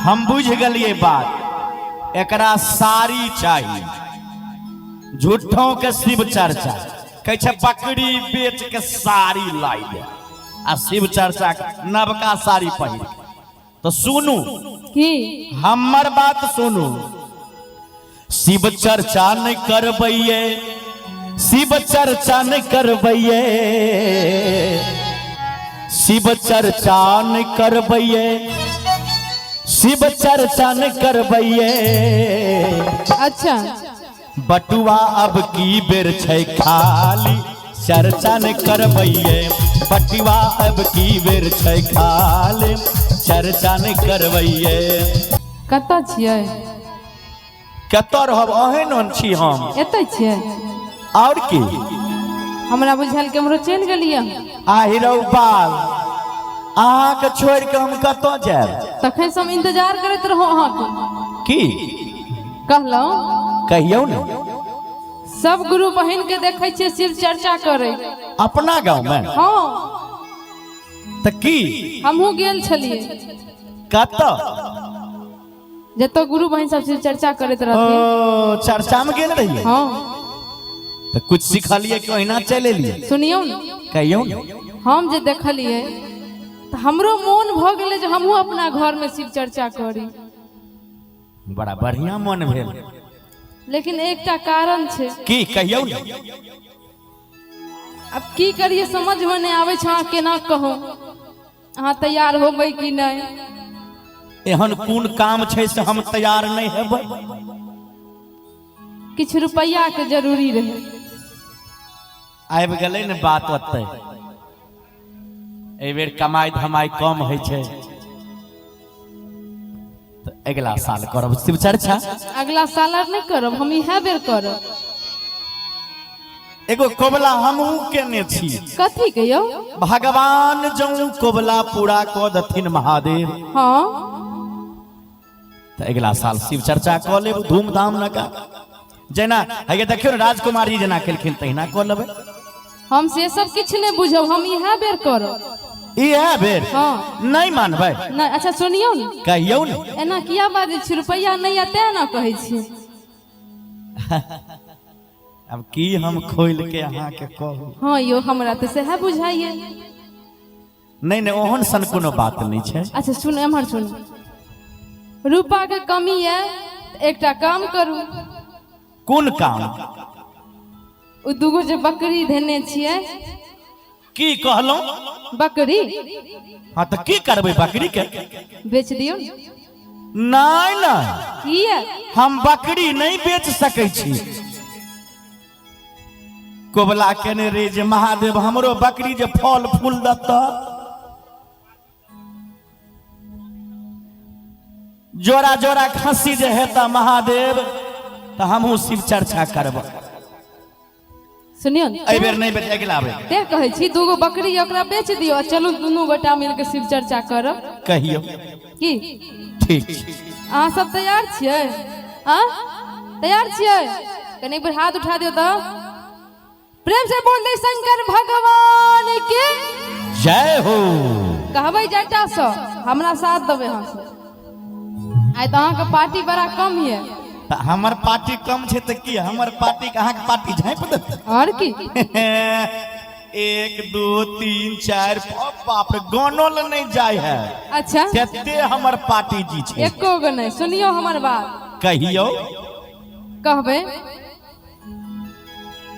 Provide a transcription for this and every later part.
हम बुझ गलिए बात। एकरा साड़ी चाहिए। झूठों के शिव चर्चा कह बकरी बेच के साड़ी लाई दे आ शिव चर्चा नवका साड़ी पहिर। तो सुनू की हमर बात सुनू। शिव चर्चा नहीं करबैये, शिव चर्चा नहीं करबैये, शिव चर्चा नहीं करबैये, शिव चर्चा नहीं करबैये। अच्छा बटुआ अब की बेर छै खाली चर्चा नहीं करबैये। बटुआ अब की बेर छै खाली चर्चा नहीं करबैये। कतऽ छियै? कतऽ रहब? अहेन छी हम। एतै छियै? और की हमरा बुझायल के हमरो चलि गेलियै। आहिरौ बाल अहाँ के छोड़ के हम कतऽ जायब? तखन से हम इंतजार करैत रहूं अहाँके। की कहलहुँ कहियौ ने। सब गुरु बहिन के देखे छियै शिव चर्चा करे अपना गांव में। हाँ त की हमहू गेल छलिए। कतऽ? जतो गुरु बहिन सब शिव चर्चा करैत ओ रहथिन। चर्चा में गेल रहिए। हाँ तो कुछ सिखलिए कि ओहिना चले लिए? सुनियौ ने, कहियौ ने। हम जे देखलिए तो हमरो मोन भ गेले जे हमहू अपना घर में शिव चर्चा करी। बड़ा बढ़िया मन भेल। लेकिन एकटा कारण छै। की कहियौ ने। अब की करिए समझ में नहीं आवे छै। अहाँ केना कहू? अहाँ तैयार होबै कि नहीं? एहन कोन काम छै से हम तैयार नहीं हेबै? किछ रुपया के जरूरी रहे। आबि गेलै ने बात ओते। एहि बेर कमाई धमाई कम होइ छै तो अगला साल करब शिव चर्चा। अगला साल आर नहीं करब, हम इहे बेर करब। एगो कोबला हमहू केने छी। कथी के यौ? भगवान जौ कोबला पूरा क दथिन महादेव हाँ तो अगला साल शिव चर्चा क लेब धूमधाम लगा। जेना है देखियो ने राजकुमारी जेना केलखिन तहिना क लेबै। हम से सब किछ नहीं बुझब, हम इहे बेर करब। इहे बेर? हाँ नहीं मानबै? नहीं। अच्छा सुनियौ ने। कहियौ ने। एना किया बाजै छी? रुपया नहीं है तेना कहै छी। अब की हम खोल के अहाँ के कहू? हाँ यो हमरा तो सेहे बुझाइए। नहीं नहीं ओहन सन कोनो बात नहीं छै। अच्छा सुन एम्हर सुन। रूपा के कमी है तो एकटा काम करू। कोन काम? उ दूगो जे बकरी धेने छियै। की कहलौ? बकरी हाँ तो की करबै बकरी के? बेच दियो। नहीं नहीं किया? हम बकरी नहीं बेच सकै छी। कोबला केने रे जे महादेव हमरो बकरी जे फल फूल दत्ता जोरा जोरा खस्सी जे हेता महादेव तो हमहू शिव चर्चा करब। सुनियो ने। एहि बेर नहीं बेच अगला बेर। ते कहै छी दूगो बकरी ओकरा बेच दियो। चलू दुनू गोटा मिल के शिव चर्चा करब। कहियो। की ठीक। अहाँ सब तैयार छियै? हाँ तैयार छियै? कनी एक बार हाथ उठा दियो तो। प्रेम से बोल दे शंकर भगवान की जय हो। कहबै जटा से हमरा साथ देबै। अहाँ से आइ तो अहाँ के पार्टी बड़ा कम है। हमर पार्टी कम छै तो की हमर पार्टी के अहाँ के पार्टी झाँप देतै? और की 1 2 3 4 बाप रे गनल नहीं जाय है। अच्छा कते हमर पार्टी जी छै। एको गो नहीं। सुनियो हमर बात। कहियो। कहबै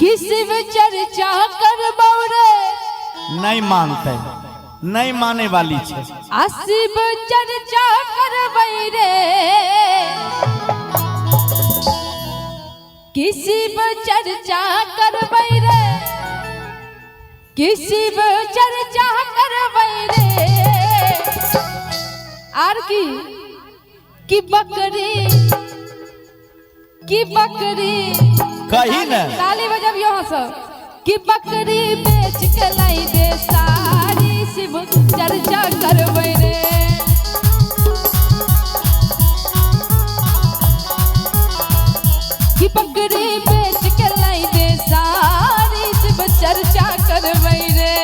कि शिव चर्चा करबौ रे। नहीं मानते, नहीं माने वाली छै। आ शिव चर्चा करबै रे। कि शिव चर्चा करबै रे। कि शिव चर्चा करबै रे। आर की बकरी कही न। ताली बजाब यहाँ सब। कि बकरी बेच के लाई दे सारी शिव चर्चा करबै रे। कि बकरी बेच के लाई दे सारी शिव चर्चा करबै रे।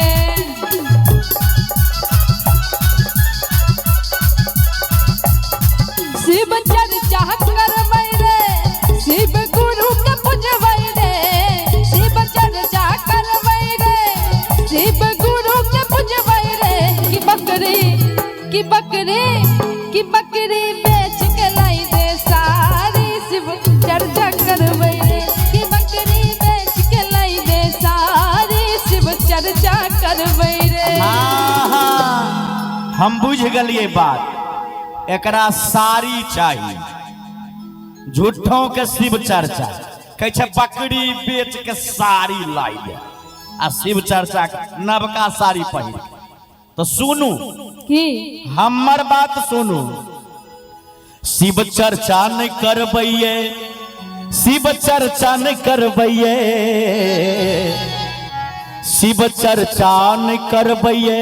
शिव चर्चा करबै रे शिव गुरु के पूजबै रे शिव चर्चा करबै रे शिव गुरु के पूजबै रे कि बकरी कि बकरी कि बकरी बेच के लाई दे सारी शिव चर्चा करबै रे कि बकरी बेच के लाई दे सारी शिव चर्चा करबै रे। हम बुझ गलिए बात। एकरा सारी चाहिए झूठों के शिव चर्चा कह बकरी बेच के साड़ी लाई दे आ शिव चर्चा नवका साड़ी पहिर। तो सुनू की हमर बात सुनू। शिव चर्चा नहीं करबैये शिव चर्चा नहीं करबैये शिव चर्चा नहीं करबैये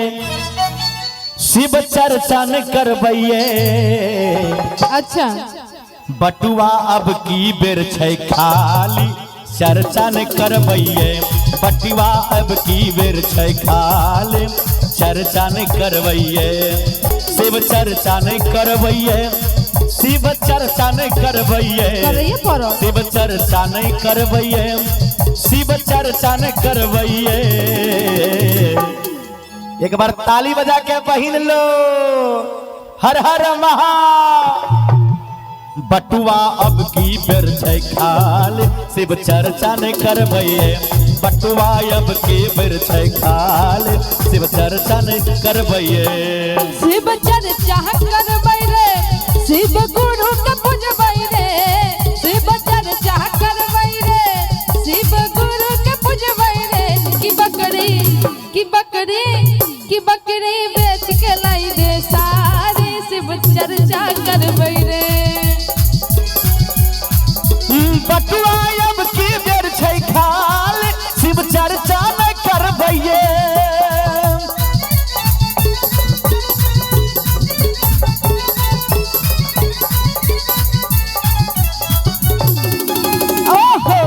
शिव चर्चा नहीं करबैये। अच्छा बटुआ अब की बेर छै खाली चर्चा नहीं करबैये बटुआ अब की बेर छै खाली चर्चा नहीं करबैये शिव चर्चा नहीं करबैये शिव चर्चा नहीं करबैये करैये पड़ो शिव चर्चा नहीं करबैये शिव चर्चा नहीं करबैये। एक बार ताली बजा के पहिन लो हर हर महा। बटुआ अब की बेर छै खाली शिव चर्चा नहीं करबैये बटुआ अब की बेर छै खाली शिव चर्चा नहीं करबैये। शिव चर्चा करबै रे शिव गुरु के पूजबै रे शिव चर्चा करबै रे शिव गुरु के पूजबै रे कि बकरी कि बकरी कि बकरी बेच के लाई दे सारी शिव चर्चा करबै रे। बटुआ अब की बेर छै खाली शिव चर्चा नहीं करबैये। ओहो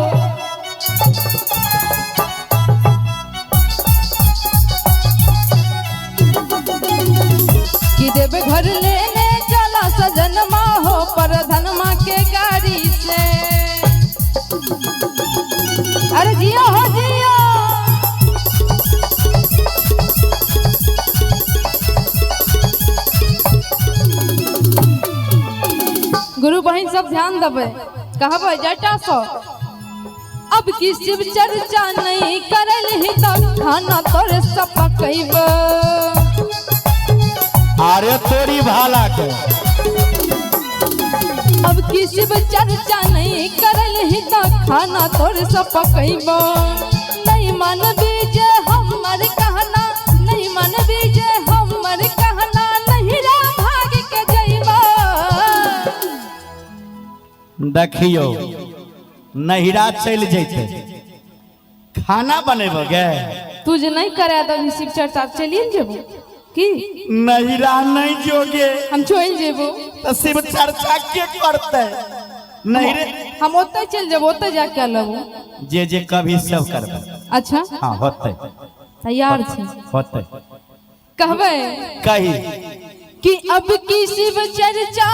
कि देव घर लेने चला सजनमा हो पर धनमा के गाड़ी से। अरे जिया हो जिया गुरु बहन सब ध्यान देवे कहबै जटा सो अब की शिव चर्चा नहीं करल ही तो खाना तोरे सब पकैब। अरे तोरी भाला के अब की शिव चर्चा नहीं करल ही तो खाना तोरे सब पकैब। नहीं मानबी जे हमर कहना नहीं मानबी जे हमर कहना नहीं रा भाग के जइबा। देखियो नहिरा चल जैते खाना बनेब गे तू जे नहीं करे तो शिव चर्चा चलिए जेबो की नहिरा नहीं जोगे हम छोड़ जेबो तो शिव चर्चा के करते नहिरे हम ओते चल जेबो ओते जाके लेबो जे कभी सब करबे। अच्छा हाँ होते तैयार छे होते कहबै कही कि अब की शिव चर्चा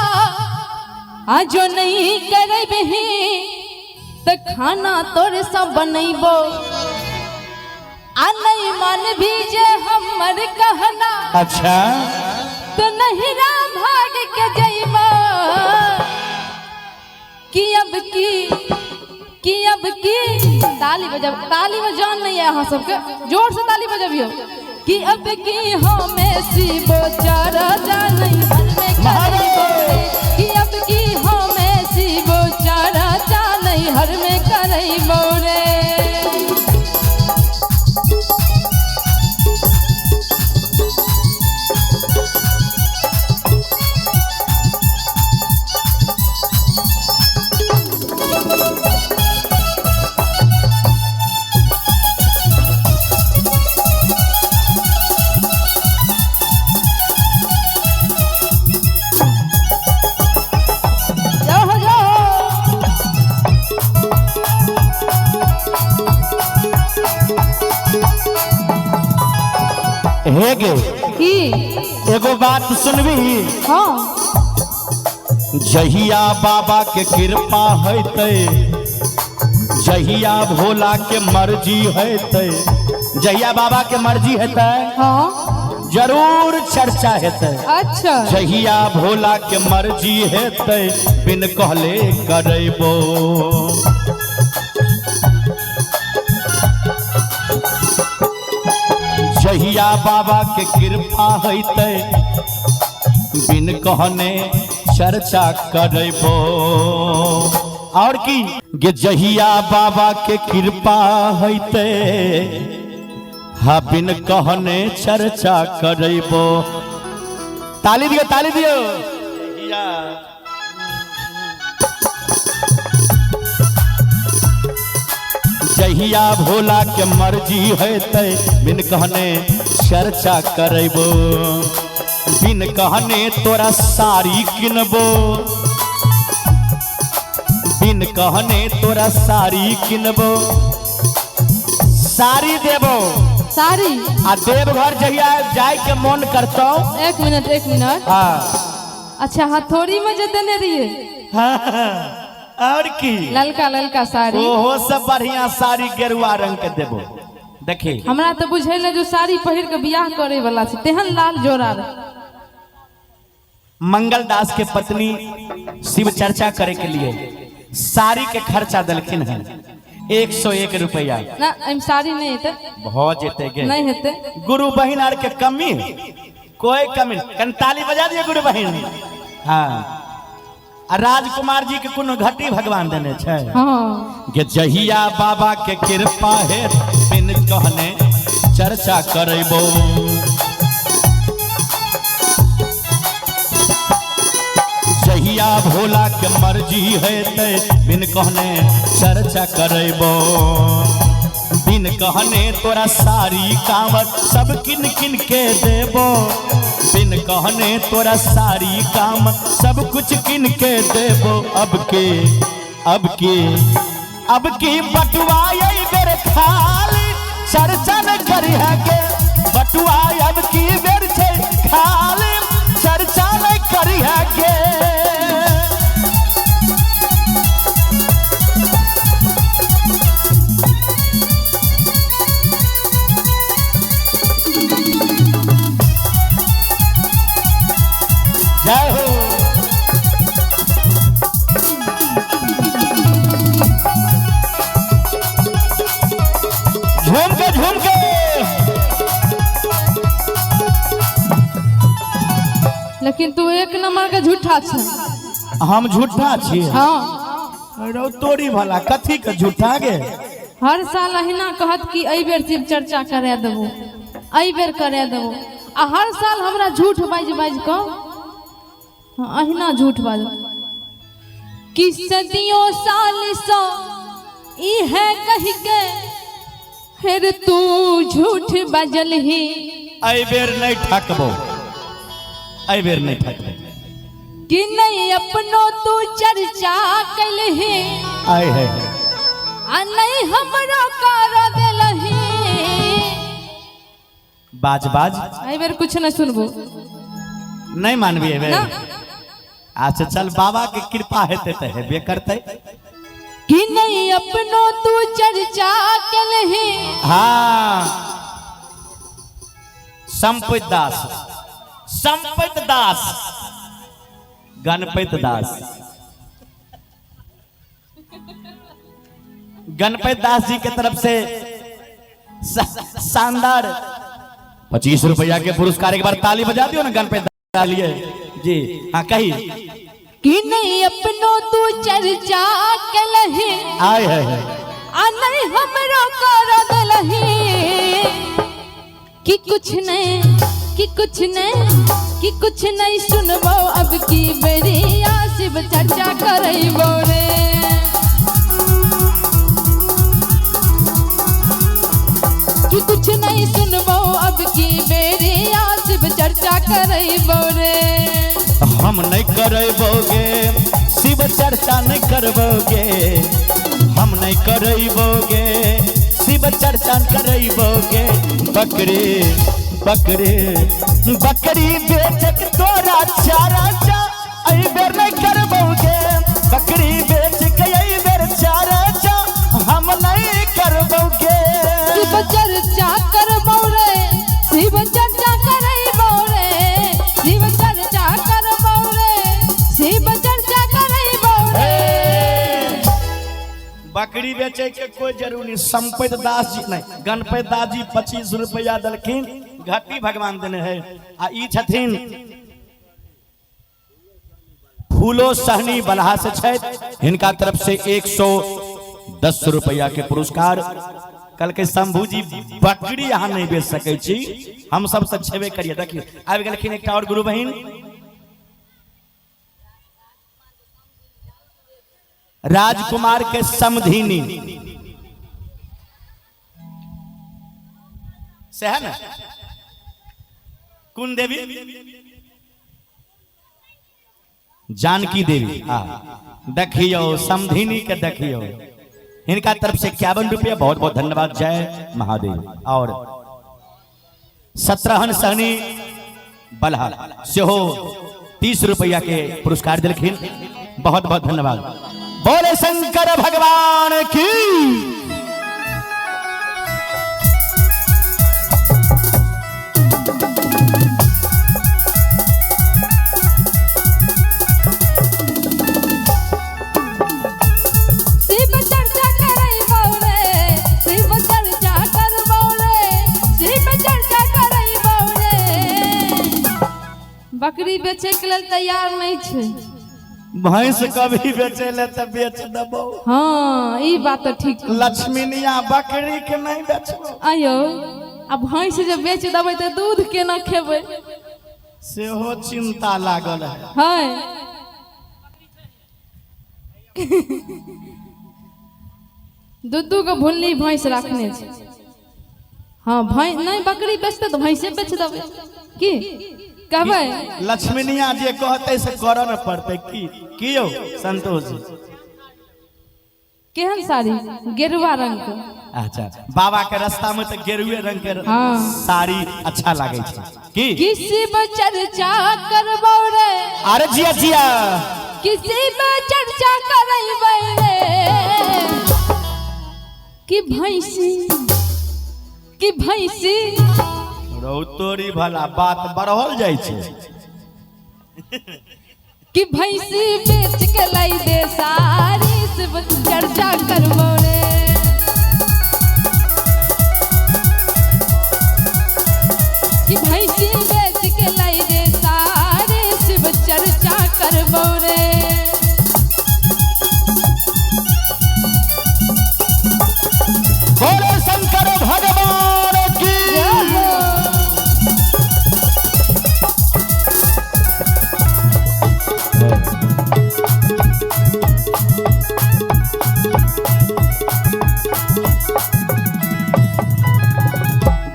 आजो नहीं करबही तो खाना तोरे सब बनैबो आ नहीं मान भी जे हमर कहना अच्छा तो नहीं राम भाग के जइबो कि अब की ताली बजान नहीं है यहाँ सबके जोर से ताली बजाबियो कि अब की हमें शिव चर्चा नहीं हर में करैबो कि अब की हमें शिव चर्चा नहीं हर में करैबो रे। हे गे की एगो बात सुनबी। हाँ जहिया बाबा के कृपा हैते, जहिया भोला के मर्जी हैते, जहिया बाबा के मर्जी हैते हाँ जरूर चर्चा हेते। अच्छा जहिया भोला के मर्जी हेते बिन कहले करैबो। जहिया बाबा के कृपा हैते बिन कहने चर्चा करैबो। और की गे जहिया बाबा के कृपा हैते हाँ बिन कहने चर्चा करैबो। ताली दियो ताली दियो। जहिया भोला के मर्जी हैते बिन कहने चर्चा करैबो। बिन कहने तोरा साड़ी किनबो, बिन कहने तोरा साड़ी किनबो, साड़ी देबो साड़ी आ देवघर जहिया जाए के मन करतो। एक मिनट हाँ अच्छा हथौड़ी में जो देने रहिए हाँ, और की ललका साड़ी ओहो सब बढ़िया साड़ी गेरुआ रंग के देबो। देखी हमरा तो बुझेले जो साड़ी पहिर के बियाह करे वाला छै तेहन लाल जोड़ा रहे। मंगल दास के पत्नी शिव चर्चा करे के लिए साड़ी के खर्चा दलखिन है 101 रुपया। ना एम साड़ी नहीं हेते बहुत जेते गे नहीं हेते। गुरु बहिन आर के कमी कोई कमी कन ताली बजा दिए गुरु बहिन। हाँ आ राजकुमार जी के कोनो घटी भगवान देने छै। हाँ के जहिया बाबा के कृपा है बिन कहने चर्चा करैबो। जहिया भोला के मर्जी है ते बिन कहने चर्चा करैबो। बिन कहने तोरा सारी कामत सब किन किन के देबो। बिन कहने तोरा सारी काम सब कुछ किन के देबो। अब की बटुआ यही बेर खाली चर्चा न करी है के। बटुआ अब की बेर छै खाली चर्चा न करी है के। जय हो झूम के लेकिन तू एक नंबर के झूठा छ। हम झूठा छी। हाँ रो तोरी भला कथी के झूठा गे। हर साल अहिना कहत कि एहि बेर शिव चर्चा करे देबो, एहि बेर करे देबो, आ हर साल हमरा झूठ बाज कऽ अहिना झूठ बाज कि सदियों साल सो ई है कह के फिर तू झूठ बजल ही। एहि बेर नहीं ठकबो, एहि बेर नहीं ठकबो कि नहीं अपनो तू चर्चा कल ही। आए है आ नहीं हमरो कर देलही। बाज एहि बेर कुछ नहीं सुनबो नहीं मानबी एहि बेर। ना अच्छा चल बाबा के कृपा हेते तो हेबे करते। कि नहीं अपनो तू चर्चा कलही। हाँ संपत दास गणपत दास जी के तरफ से शानदार 25 रुपया के पुरस्कार। एक बार ताली बजा दियो ना गणपत दास लिए जी। हाँ कही कि नहीं अपनो तू चर्चा कलही। आए है आ नहीं हमरो कर देलही। कि कुछ नहीं सुनबो अब की बेरिया शिव चर्चा करैबो रे। कि कुछ नहीं सुनबो अब की बेरिया शिव चर्चा करैबो रे। हम नहीं करबोगे शिव चर्चा नहीं करबोगे। हम नहीं करबोगे शिव चर्चा करबोगे। बकरी बेच के तोरा चारा चा एहि बेर नहीं कर बकरी बेच के यही बेर चर्चा हम नहीं करबोगे। शिव चर्चा करबो रे, शिव चर्चा करैबो रे, शिव चर्चा करबो रे, शिव चर्चा करैबो रे। बकरी बेचे के कोई जरूरी नहीं। संपत दास जी नहीं, गणपति दास जी 25 रुपया दलखिन, घटी भगवान देने है। आ ई छथिन फूलो सहनी बलहा से छथि, इनका तरफ से 110 रुपया के पुरस्कार। कल के शंभू जी बकरी यहाँ नहीं बेच सके छी, हम सब से छेबे करिए। देखिए आबि गेलखिन एकटा और गुरु बहिन राजकुमार के समधिनी से है ना, कौन देवी? जानकी देवी। हाँ देखियो समधिनी के देखियो, इनका तरफ से 51 रुपया, बहुत बहुत धन्यवाद। जय महादेव। और 17 सहनी बलहा से हो 30 रुपया के पुरस्कार दिलखिन, बहुत बहुत धन्यवाद। बोले शंकर भगवान की। बकरी बेचे के लिए तैयार नहीं छे। भैंस कभी बेचे ले तो बेच देबो। हाँ ई बात तो ठीक। लक्ष्मीनिया बकरी के नहीं बेचबो। आयो अब भैंस जब बेच देबै तो दूध के न खेबै, सेहो चिंता लागल है। हाय दूधू को भुल्ली भैंस रखने छे। हाँ भैंस नहीं, बकरी बेचते तो भैंसे बेच देबै की कहबै। लक्ष्मीनिया जे कहते से करऽ न पड़ते की यौ संतोष जी? केहन साड़ी? गेरुआ रंग के। अच्छा बाबा के रास्ता में तो गेरुए रंग के साड़ी अच्छा लागे छे की? किसी चर्चा करबो रे, अरे जिया जिया, किसी चर्चा करबै रे, कि भैंसी रौतोरी भला बात बढ़ल जाय छे। कि भैंसी बेच के लाई दे सारी, शिव चर्चा करबो रे। कि भैंसी बेच के लाई दे सारी, शिव चर्चा करबो रे। बोले शंकर भगवान की।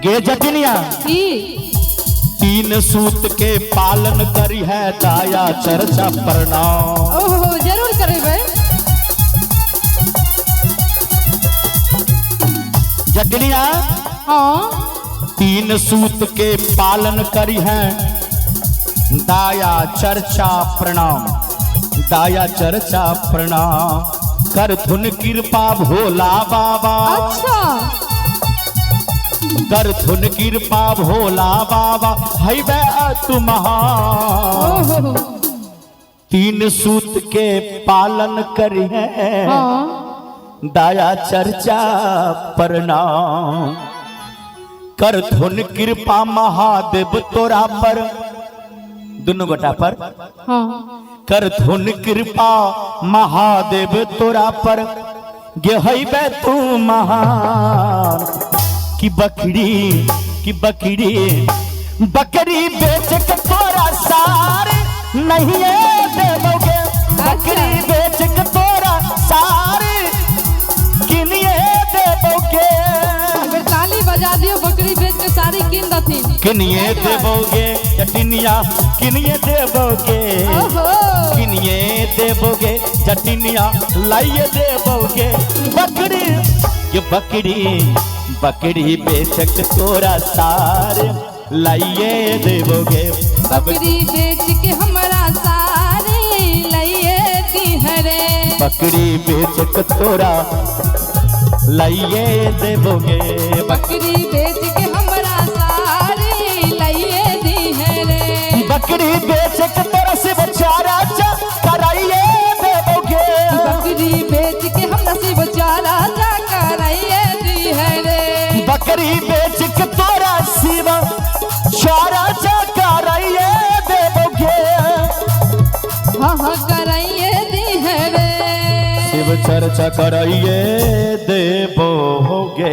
गे जटिनिया 3 सूत के पालन करी है, दाया चर्चा प्रणाम। ओहो जरूर करेबै। जटिनिया हाँ 3 सूत के पालन करी है, दाया चर्चा प्रणाम, दाया चर्चा प्रणाम। कर धुन कृपा भोला बाबा। अच्छा कर धुन कृपा भोला बाबा, है तुम्हार। 3 सूत के पालन करी है, दाया चर्चा प्रणाम। कर धुन कृपा महादेव तोरा पर, दोनों गोटा पर। कर धुन कृपा महादेव तोरा पर, गे है तू महान। कि बकरी बेच के तोरा सार नहीं देवोगे। बकरी बेच के तोरा सार किनिए देवोगे। अगर ताली बजा दियो बकरी बेच के सारी किन दथिन। किनिए देवोगे जटिनिया, किनिए देवोगे, किनिए देवोगे जटिनिया, लाइए देवोगे। बकरी बेच के तोरा सार लाइए देवोगे। बकरी बेच के हमारा सारे लाइए दी हरे। बकरी बेच के तोरा लाइए देबोगे। बकरी बेच के हमरा सारी लाइए दी है रे। बकरी बेच के तोरा शिव चारा कराइए देबोगे। बकरी बेच के हमरा शिव चारा कराइए दी है रे। बकरी बेच के तोरा शिव चारा कराइए देबोगे। हाँ हाँ कराइए दी है रे। शिव चर्चा कराइए देबोगे।